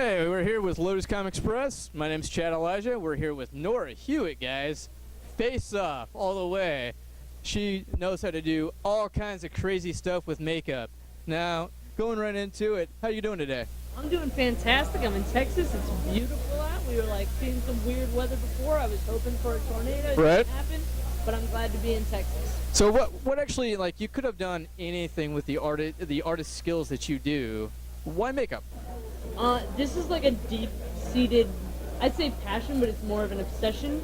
Hey, we're here with Lotus Comics Press. My name's Chad Elijah. We're here with Nora Hewitt, guys. Face off all the way. She knows how to do all kinds of crazy stuff with makeup. Now, going right into it, how you doing today? I'm doing fantastic. I'm in Texas. It's beautiful out. We were like seeing some weird weather before. I was hoping for a tornado. It didn't happen, but I'm glad to be in Texas. So what actually, like, you could have done anything with the artist skills that you do. Why makeup? This is like a deep-seated, I'd say passion, but it's more of an obsession.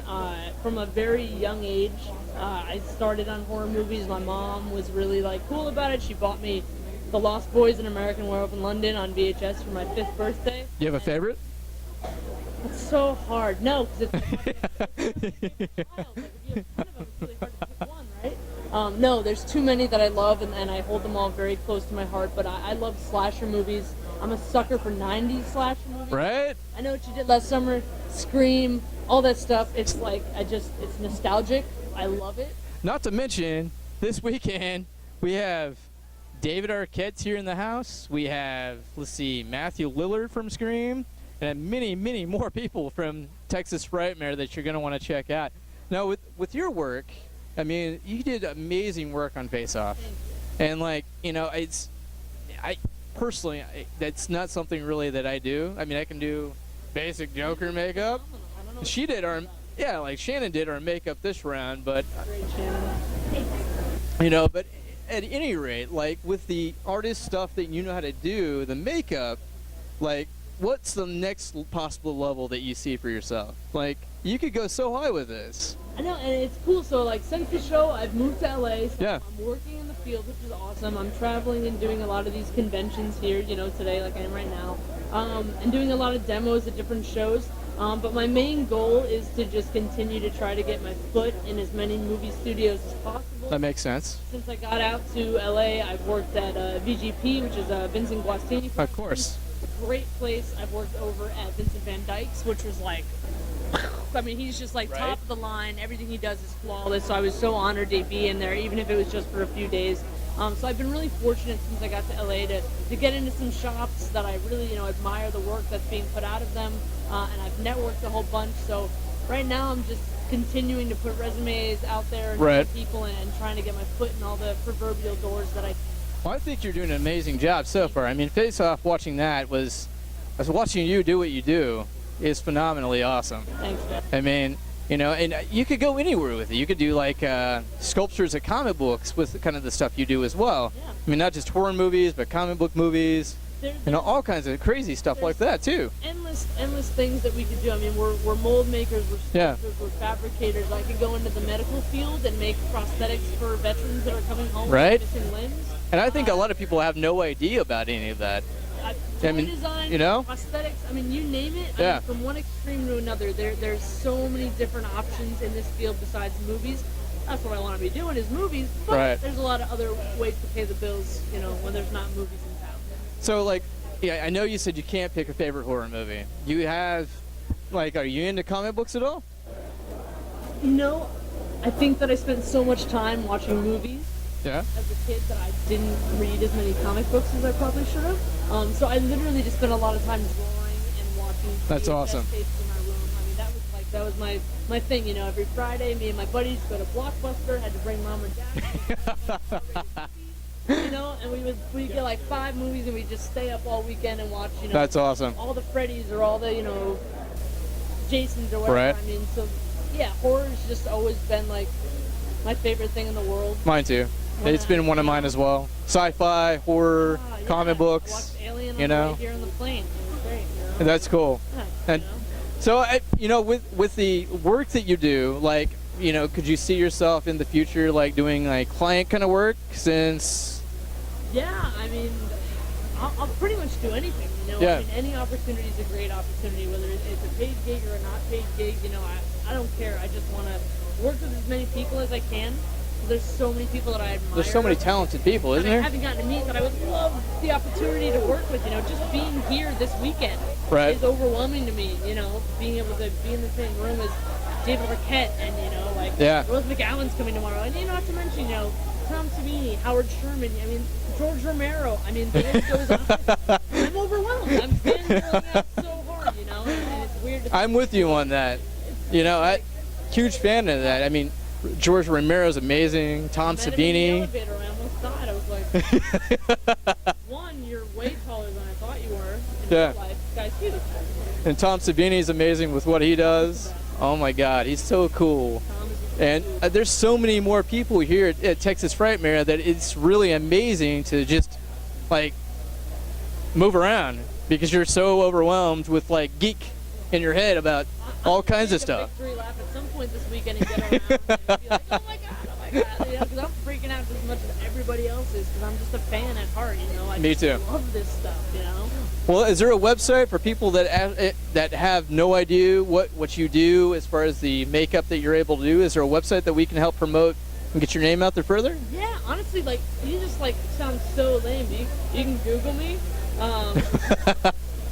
From a very young age, I started on horror movies. My mom was really like cool about it. She bought me The Lost Boys: An American Werewolf in London on VHS for my 5th birthday. You have a favorite? It's so hard. No, because it's really hard to pick one, right? No, there's too many that I love, and I hold them all very close to my heart. But I love slasher movies. I'm a sucker for 90s slasher movies. Right? I know what you did last summer, Scream, all that stuff. It's like, it's nostalgic. I love it. Not to mention, this weekend, we have David Arquette's here in the house. We have, let's see, Matthew Lillard from Scream, and many, many more people from Texas Frightmare that you're going to want to check out. Now, with your work, I mean, you did amazing work on Face Off. And, like, you know, personally, that's not something really that I do. I mean, I can do basic Joker makeup. She did Shannon did our makeup this round, but Great, Shannon. you know, but at any rate, like with the artist stuff that you know how to do, the makeup, like what's the next possible level that you see for yourself? Like you could go so high with this. I know, and it's cool. So, like, since the show, I've moved to LA. So Yeah. I'm working in the field, which is awesome. I'm traveling and doing a lot of these conventions here, you know, today, like I am right now, and doing a lot of demos at different shows. But my main goal is to just continue to try to get my foot in as many movie studios as possible. That makes sense. Since I got out to LA, I've worked at VGP, which is Vincent Guastini. Of course. Great place. I've worked over at Vincent Van Dyke's, which was like, I mean, he's just like top of the line. Everything he does is flawless. So I was so honored to be in there, even if it was just for a few days. So I've been really fortunate since I got to LA to get into some shops that I really, you know, admire the work that's being put out of them. And I've networked a whole bunch. So right now I'm just continuing to put resumes out there and meet people and trying to get my foot in all the proverbial doors that I can. Well, I think you're doing an amazing job so far. I mean, Face Off, watching that I was watching you do what you do is phenomenally awesome. Thanks, man. I mean, you know, and you could go anywhere with it. You could do like sculptures of comic books with kind of the stuff you do as well. Yeah. I mean, not just horror movies, but comic book movies. You know, all kinds of crazy stuff like that too. Endless things that we could do. I mean, we're mold makers, we're sculptors, we're fabricators. I could go into the medical field and make prosthetics for veterans that are coming home with missing limbs. And I think a lot of people have no idea about any of that. I mean, design, you know, prosthetics. I mean, you name it. I mean, from one extreme to another, there's so many different options in this field besides movies. That's what I want to be doing is movies. But there's a lot of other ways to pay the bills. You know, when there's not movies in town. So, like, yeah, I know you said you can't pick a favorite horror movie. You have, like, are you into comic books at all? No, I think that I spent so much time watching movies. Yeah. As a kid, that I didn't read as many comic books as I probably should have. So I literally just spent a lot of time drawing and watching. That's awesome. Tapes in my room. I mean, that was my thing. You know, every Friday, me and my buddies go to Blockbuster. Had to bring mom and dad. You know, and we'd get like 5 movies, and we'd just stay up all weekend and watch. You know, that's awesome. All the Freddys or all the Jasons or whatever. I mean, so yeah, horror's just always been like my favorite thing in the world. Mine too. It's been one of mine as well. Sci-fi, horror, comic books. Watched Alien on the way here on the plane. It was great. You know? That's cool. Yeah, and so, you know, with the work that you do, like, you know, could you see yourself in the future, like, doing, like, client kind of work since... Yeah, I mean, I'll pretty much do anything, you know? I mean, any opportunity is a great opportunity, whether it's a paid gig or a not paid gig, you know, I don't care. I just want to work with as many people as I can. There's so many people that I admire. There's so many talented people, isn't there? I haven't gotten to meet that I would love the opportunity to work with. You know, just being here this weekend is overwhelming to me. You know, being able to be in the same room as David Arquette and, you know, like Rose McGowan's coming tomorrow. And, you know, not to mention, you know, Tom Savini, Howard Sherman, I mean, George Romero. I mean, the list goes on. I'm overwhelmed. I'm fangirling out so I'm with you on that. You know, huge fan of that. I mean, George Romero's amazing. Tom Savini. I almost died. I was like, one, you're way taller than I thought you were. In real life. This guy's huge. And Tom Savini's amazing with what he does. Oh my God, he's so cool. And there's so many more people here at Texas Frightmare that it's really amazing to just like move around because you're so overwhelmed with like geek in your head about all kinds of stuff. Victory lap at some point this weekend and get around and be like, oh my God, you know, because I'm freaking out as much as everybody else is because I'm just a fan at heart, you know. Me too. Love this stuff, you know. Well, is there a website for people that have no idea what you do as far as the makeup that you're able to do? Is there a website that we can help promote and get your name out there further? Yeah, honestly, like, you just, like, sound so lame. You can Google me.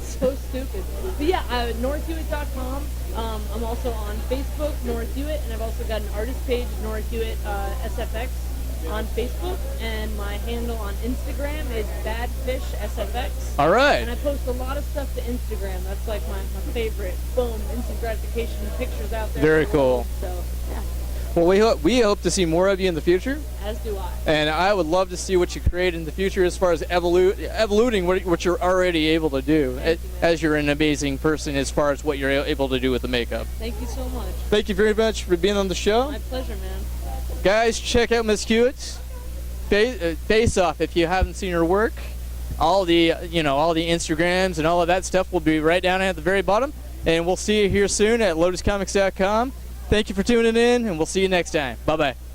So stupid. But yeah, NoraHewitt.com. I'm also on Facebook, Nora Hewitt, and I've also got an artist page, Nora Hewitt SFX on Facebook, and my handle on Instagram is BadFishSFX. All right. And I post a lot of stuff to Instagram. That's like my favorite. Boom, instant gratification pictures out there. Very cool. So, yeah. Well, we hope to see more of you in the future. As do I. And I would love to see what you create in the future as far as evoluting what you're already able to do, as you're an amazing person as far as what you're able to do with the makeup. Thank you so much. Thank you very much for being on the show. My pleasure, man. Guys, check out Miss Hewitt's Face Off if you haven't seen her work. All the Instagrams and all of that stuff will be right down at the very bottom. And we'll see you here soon at lotuscomics.com. Thank you for tuning in, and we'll see you next time. Bye-bye.